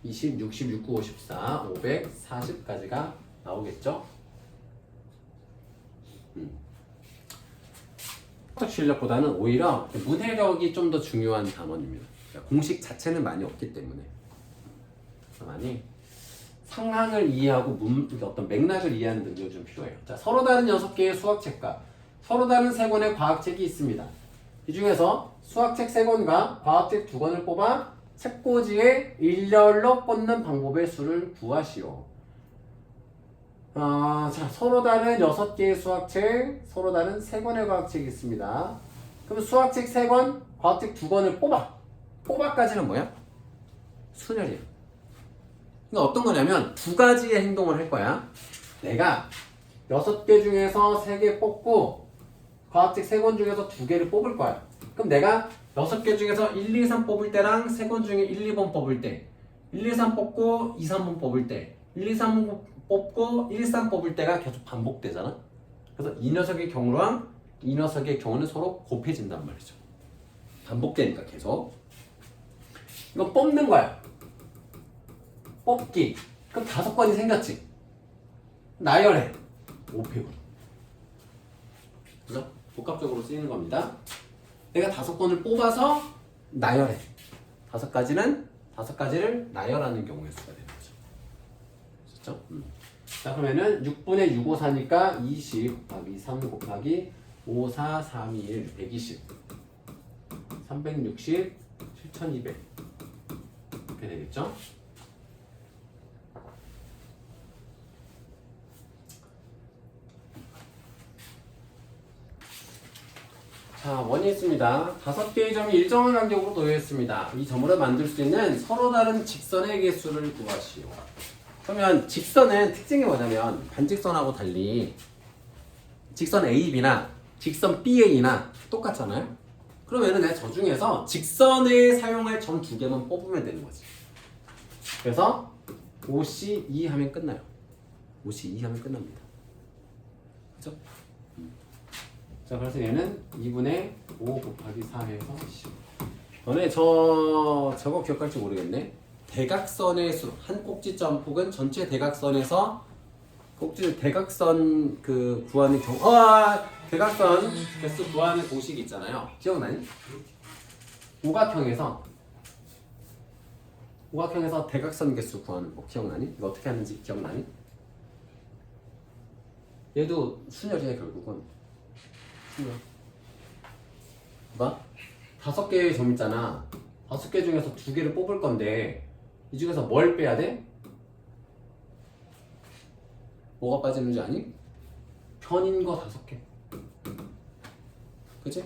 20, 60, 69, 54, 540까지가 나오겠죠? 실력보다는 오히려 문해력이 좀 더 중요한 단원입니다. 그러니까 공식 자체는 많이 없기 때문에 많이 상황을 이해하고 어떤 맥락을 이해하는 능력이 좀 필요해요. 자, 서로 다른 6개의 수학책과 서로 다른 3권의 과학책이 있습니다. 이 중에서 수학책 3권과 과학책 2권을 뽑아 책꽂이에 일렬로 꽂는 방법의 수를 구하시오. 자, 서로 다른 6개의 수학책, 서로 다른 3권의 과학책이 있습니다. 그럼 수학책 3권, 과학책 2권을 뽑아. 뽑아까지는 뭐야? 순열이야. 그러니까 어떤 거냐면 2가지의 행동을 할 거야. 내가 6개 중에서 3개 뽑고 과학책 3권 중에서 2개를 뽑을 거야. 그럼 내가 6개 중에서 1, 2, 3 뽑을 때랑 3권 중에 1, 2번 뽑을 때 1, 2, 3 뽑고 2, 3번 뽑을 때 1, 2, 3 뽑고 1, 3 뽑을 때가 계속 반복되잖아. 그래서 이 녀석의 경우랑 이 녀석의 경우는 서로 곱해진단 말이죠. 반복되니까 계속. 이건 뽑는 거야. 뽑기. 그럼 5건이 생겼지. 나열해. 5팩으로. 그죠? 복합적으로 쓰이는 겁니다. 내가 5건을 뽑아서 나열해. 5가지를 나열하는 경우의 수가 되는 거죠. 그렇죠? 자, 그러면은 6분의 6, 5, 4니까 20 곱하기 3 곱하기 5, 4, 3, 2, 1, 120 360, 7200 이렇게 되겠죠? 자, 원이 있습니다. 5개의 점이 일정한 간격으로 놓여 있습니다. 이 점으로 만들 수 있는 서로 다른 직선의 개수를 구하시오. 그러면 직선은 특징이 뭐냐면 반직선하고 달리 직선 AB나 직선 BA나 똑같잖아요. 그러면은 내가 저 중에서 직선에 사용할 점 2개만 뽑으면 되는 거지. 그래서 OC2 하면 끝나요. OC2 하면 끝납니다. 그죠? 자, 그래서 얘는 2분의 5 곱하기 4해서 10. 너네 저거 기억할지 모르겠네. 대각선의 수, 한 꼭지점 혹은 전체 대각선에서 대각선 그 구하는 경우, 대각선 개수 구하는 공식이 있잖아요. 기억나니? 오각형에서 대각선 개수 구하는 거 기억나니? 이거 어떻게 하는지 기억나니? 얘도 순열이야, 결국은. 순열. 봐? 5개의 점 있잖아. 5개 중에서 2개를 뽑을 건데 이 중에서 뭘 빼야 돼? 뭐가 빠지는지 아니? 편인 거 5개. 그치?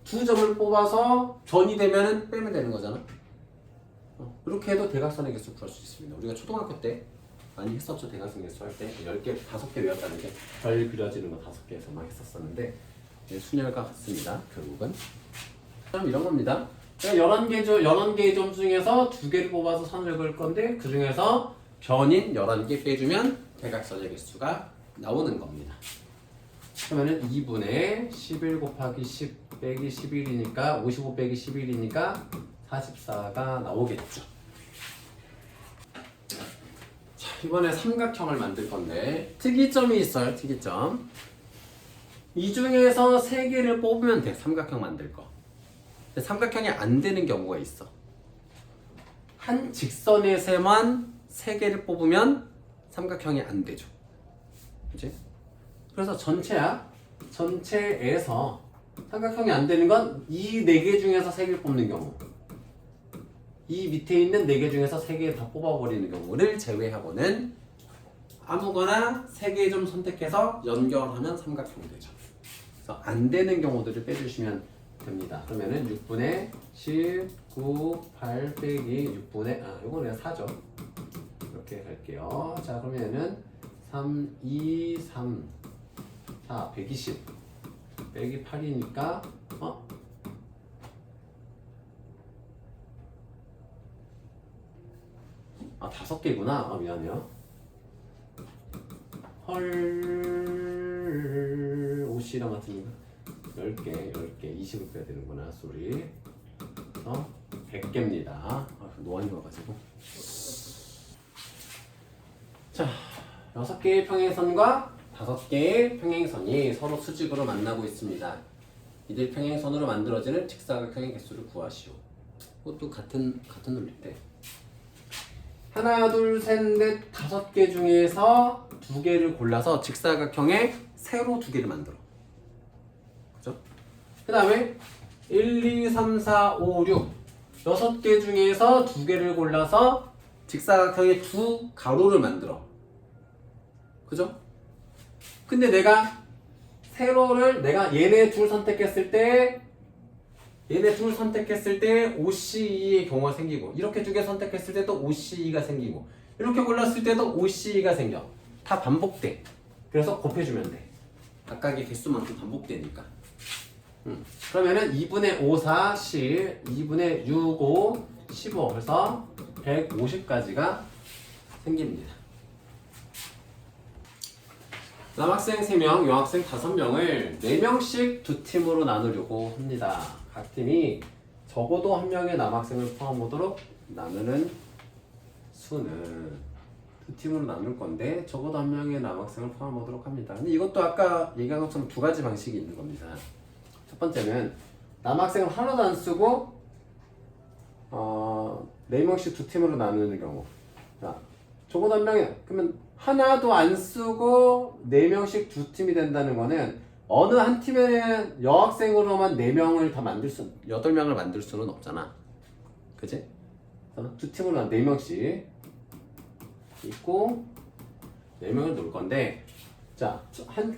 2점을 뽑아서 변이 되면 빼면 되는 거잖아. 이렇게 해도 대각선의 개수 구할 수 있습니다. 우리가 초등학교 때 많이 했었죠. 대각선 개수 할 때 10개, 5개 외웠다는 게 별 그려지는 거 5개에서만 했었었는데 순열과 같습니다. 결국은. 그럼 이런 겁니다. 11개의 점 중에서 2개를 뽑아서 선을 그을 건데 그 중에서 변인 11개 빼주면 대각선의 개수가 나오는 겁니다. 그러면은 2분의 11 곱하기 10 빼기 11이니까 55 빼기 11이니까 44가 나오겠죠. 자, 이번에 삼각형을 만들 건데 특이점이 있어요. 특이점. 이 중에서 3개를 뽑으면 돼. 삼각형 만들 거. 근데 삼각형이 안 되는 경우가 있어. 한 직선에서만 3개를 뽑으면 삼각형이 안 되죠. 그치? 그래서 전체야. 전체에서 삼각형이 안 되는 건 이 4개 중에서 3개를 뽑는 경우. 이 밑에 있는 4개 중에서 3개 다 뽑아버리는 경우를 제외하고는 아무거나 3개 좀 선택해서 연결하면 삼각형 되죠. 그래서 안 되는 경우들을 빼주시면 됩니다. 그러면은 6분의 19, 8 빼기 6분의, 요거 그냥 4죠. 이렇게 갈게요. 자, 그러면은 3, 2, 3, 4, 120 빼기 8이니까, 5개구나. 미안해요. 헐, 옷이랑 같으니까 10개, 20을 빼야 되는구나. 쏘리. 그래서 100개입니다. 노안이 와가지고. 자, 6개의 평행선과 5개의 평행선이 서로 수직으로 만나고 있습니다. 이들 평행선으로 만들어지는 직사각형의 개수를 구하시오. 그것도 같은 논리인데. 하나, 둘, 셋, 넷, 5개 중에서 2개를 골라서 직사각형에 세로 2개를 만들어. 그죠? 그 다음에 1, 2, 3, 4, 5, 6 6개 중에서 2개를 골라서 직사각형에 2 가로를 만들어. 그죠? 근데 내가 세로를 내가 얘네 둘 선택했을 때 OCE의 경우가 생기고 이렇게 2개 선택했을 때 또 OCE가 생기고 이렇게 골랐을 때도 OCE가 생겨. 다 반복돼. 그래서 곱해주면 돼. 각각의 개수만큼 반복되니까. 그러면은 2분의 5, 4, 10, 2분의 6, 5, 15 그래서 150까지가 생깁니다. 남학생 3명, 여학생 5명을 4명씩 2팀으로 나누려고 합니다. 각 팀이 적어도 1명의 남학생을 포함하도록 나누는 수는 2팀으로 나눌 건데 적어도 1명의 남학생을 포함하도록 합니다. 근데 이것도 아까 얘기한 것처럼 2가지 방식이 있는 겁니다. 첫 번째는 남학생을 하나도 안 쓰고 4명씩 2팀으로 나누는 경우. 자, 적어도 1명이 그러면 하나도 안 쓰고 4명씩 2팀이 된다는 거는 어느 한 팀에는 여학생으로만 4명을 다 8명을 만들 수는 없잖아. 그치? 2팀으로 4명씩 있고 4명을 놓을 건데 자,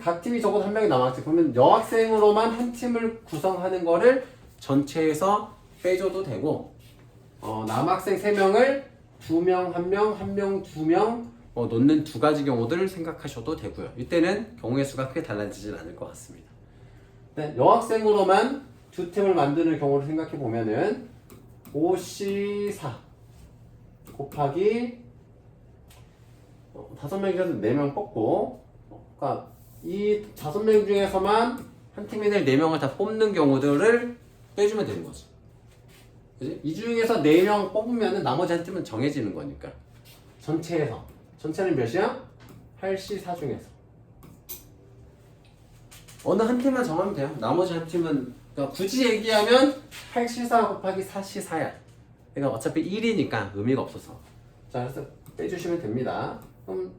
각 팀이 적어도 1명이 남았지. 그러면 여학생으로만 한 팀을 구성하는 거를 전체에서 빼줘도 되고 남학생 3명을 2명, 1명, 1명, 2명 놓는 2가지 경우들을 생각하셔도 되고요. 이때는 경우의 수가 크게 달라지진 않을 것 같습니다. 여학생으로만 2팀을 만드는 경우를 생각해 보면은 OC4 곱하기 5명이 그래서 4명 뽑고 그러니까 이 5명 중에서만 한 팀인데 4명을 다 뽑는 경우들을 빼주면 되는 거죠. 그치? 이 중에서 4명 뽑으면 나머지 한 팀은 정해지는 거니까 전체는 몇이야? 8C4 중에서 어느 한 팀만 정하면 돼요. 나머지 한 팀은 그러니까 굳이 얘기하면 8C4 곱하기 4C4야. 그러니까 어차피 1이니까 의미가 없어서 자 그래서 빼주시면 됩니다. 그럼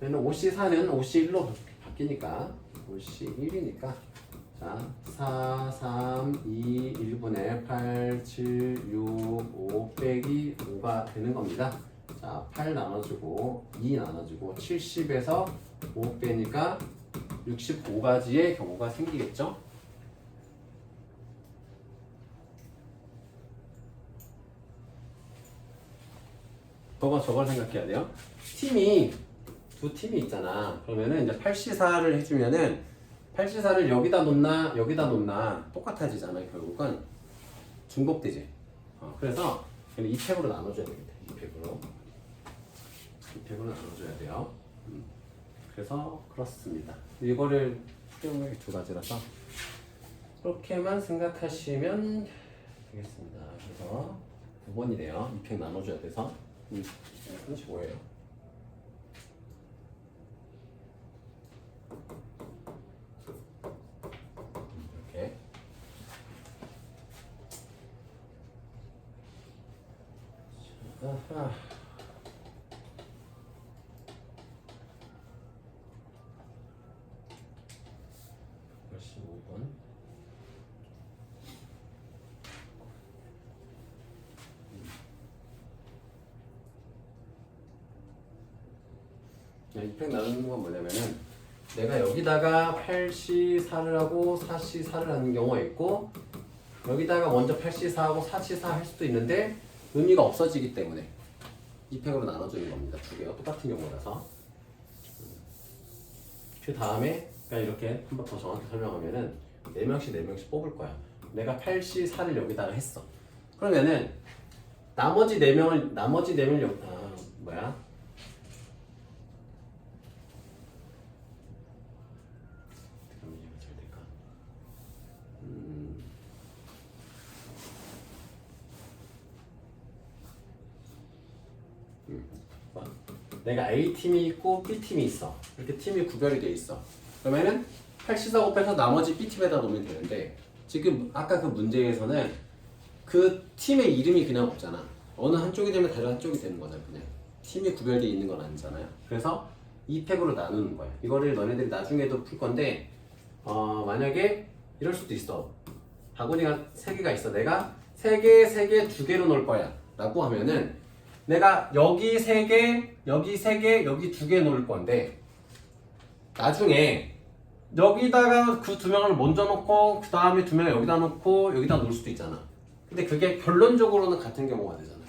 얘는 5C4는 5C1로 바뀌니까 5C1이니까 자 4, 3, 2, 1분의 8, 7, 6, 5 빼기 5가 되는 겁니다. 자, 8 나눠주고 2 나눠주고 70에서 5 빼니까 65가지의 경우가 생기겠죠? 저걸 생각해야 돼요. 팀이 2팀이 있잖아. 그러면은 이제 8C4를 해주면은 8C4를 여기다 놓나 똑같아지잖아. 결국은 중복되지. 그래서 이 팩으로 나눠줘야 되겠다. 이 팩으로. 2팩으로 나눠줘야 돼요. 그래서 그렇습니다. 이거를 수용력이 두 가지라서 그렇게만 생각하시면 되겠습니다. 그래서 9번이네요. 2팩 나눠줘야 돼서 35예요. 이렇게 아하. 이팩 나누는 건 뭐냐면은 내가 여기다가 8C4를 하고 4C4를 하는 경우가 있고 여기다가 먼저 8C4하고 4C4 할 수도 있는데 의미가 없어지기 때문에 이팩으로 나눠주는 겁니다. 두 개가 똑같은 경우라서 그 다음에 그냥 이렇게 한 번 더 정확히 설명하면은 4명씩 뽑을 거야. 내가 8C4를 여기다가 했어. 그러면은 나머지 4명을 뭐야? 내가 A팀이 있고 B팀이 있어. 이렇게 팀이 구별이 돼 있어. 그러면은 8C4 곱해서 나머지 B팀에다 놓으면 되는데 지금 아까 그 문제에서는 그 팀의 이름이 그냥 없잖아. 어느 한쪽이 되면 다른 한쪽이 되는 거잖아. 그냥 팀이 구별되어 있는 건 아니잖아요. 그래서 2팩으로 나누는 거야. 이거를 너네들이 나중에도 풀 건데 만약에 이럴 수도 있어. 바구니가 3개가 있어. 내가 3개, 3개, 2개로 놓을 거야 라고 하면은 내가 여기 3개, 여기 3개, 여기 2개 놓을 건데 나중에 여기다가 그 2명을 먼저 놓고 그 다음에 2명을 여기다 놓고 여기다 놓을 수도 있잖아. 근데 그게 결론적으로는 같은 경우가 되잖아요.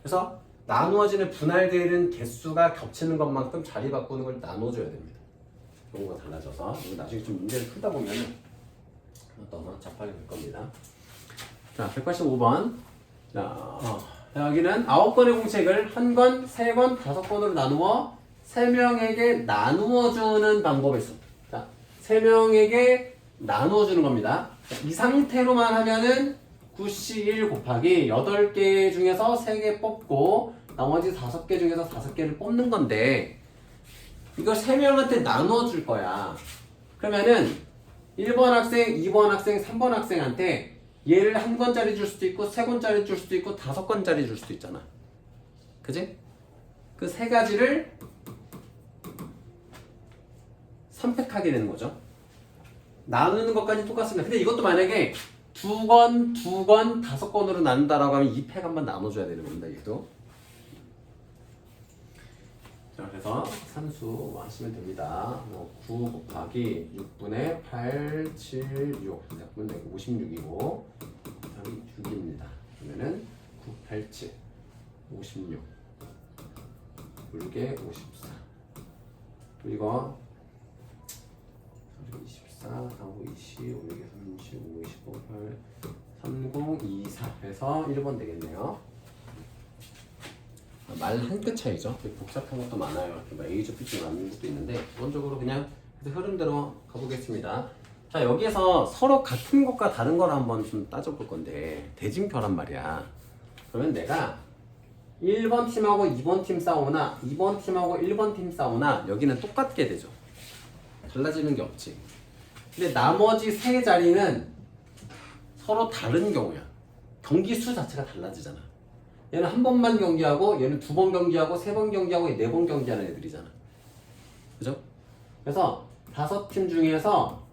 그래서 나누어지는 분할되는 개수가 겹치는 것만큼 자리 바꾸는 걸 나눠줘야 됩니다. 경우가 달라져서 이거 나중에 좀 문제를 풀다 보면은 더 잡하게 될 겁니다. 자, 185번. 여기는 9건의 공책을 1권, 3권, 5건으로 나누어 3명에게 나누어 주는 방법이 있어. 자, 3명에게 나누어 주는 겁니다. 자, 이 상태로만 하면은 9C1 곱하기 8개 중에서 3개 뽑고 나머지 5개 중에서 5개를 뽑는 건데 이걸 3명한테 나누어 줄 거야. 그러면은 1번 학생, 2번 학생, 3번 학생한테 얘를 1권짜리 줄 수도 있고 3권짜리 줄 수도 있고 5권짜리 줄 수도 있잖아. 그지? 그 세 가지를 선택하게 되는 거죠. 나누는 것까지 똑같습니다. 근데 이것도 만약에 2권, 5건으로 나눈다라고 하면 2팩 한번 나눠줘야 되는 겁니다. 얘도. 자, 그래서 산수 하시면 됩니다. 9 곱하기 6분의 8, 7, 6. 약분 56이고, 답이 6입니다. 그러면은 9, 8, 7, 56. 6에 54. 그리고 24, 4고 20, 5에 35, 25, 8, 30, 24 해서 1번 되겠네요. 말 한 끗 차이죠. 복잡한 것도 많아요. 이렇게 막 A조, B조 나누는 것도 있는데 기본적으로 그냥 흐름대로 가보겠습니다. 자, 여기에서 서로 같은 것과 다른 걸 한번 좀 따져볼 건데 대진표란 말이야. 그러면 내가 1번 팀하고 2번 팀 싸우나 2번 팀하고 1번 팀 싸우나 여기는 똑같게 되죠. 달라지는 게 없지. 근데 나머지 세 자리는 서로 다른 경우야. 경기 수 자체가 달라지잖아. 얘는 한 번만 경기하고 얘는 2번 경기하고 3번 경기하고 4번 경기하는 애들이잖아. 그죠? 그래서 5팀 중에서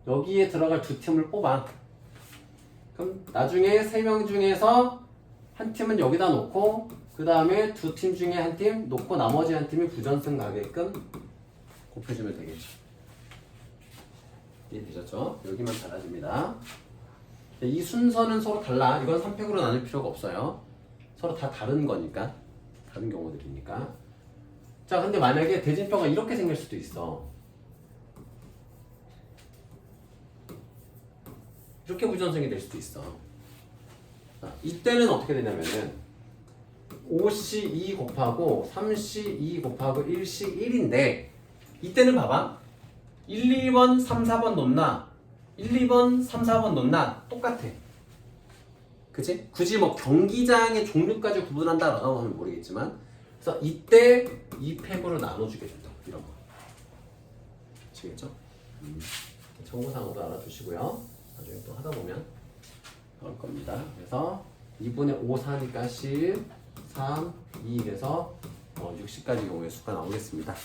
여기에 들어갈 2팀을 뽑아. 그럼 나중에 3명 중에서 한 팀은 여기다 놓고 그 다음에 2팀 중에 한 팀 놓고 나머지 한 팀이 부전승 가게끔 곱해주면 되겠죠. 이해되셨죠? 여기만 달라집니다. 이 순서는 서로 달라. 이건 3팩으로 나눌 필요가 없어요. 서로 다 다른 거니까. 다른 경우들이니까. 자, 근데 만약에 대진표가 이렇게 생길 수도 있어. 이렇게 부전승이 될 수도 있어. 자, 이때는 어떻게 되냐면은 5씩 2 곱하고 3씩 2 곱하고 1씩 1인데 이때는 봐봐 1, 2번, 3, 4번 놓나 1, 2번, 3, 4번 놓나 똑같아 그치? 굳이 뭐 경기장의 종류까지 구분한다라고 하면 모르겠지만 그래서 이때 이 팩으로 나눠주게 된다 이런 거 아시겠죠? 참고사항도 알아두시고요 나중에 또 하다 보면 나올 겁니다 그래서 2분의 5 사니까 10 3, 2 이래서 60까지 경우의 수가 나오겠습니다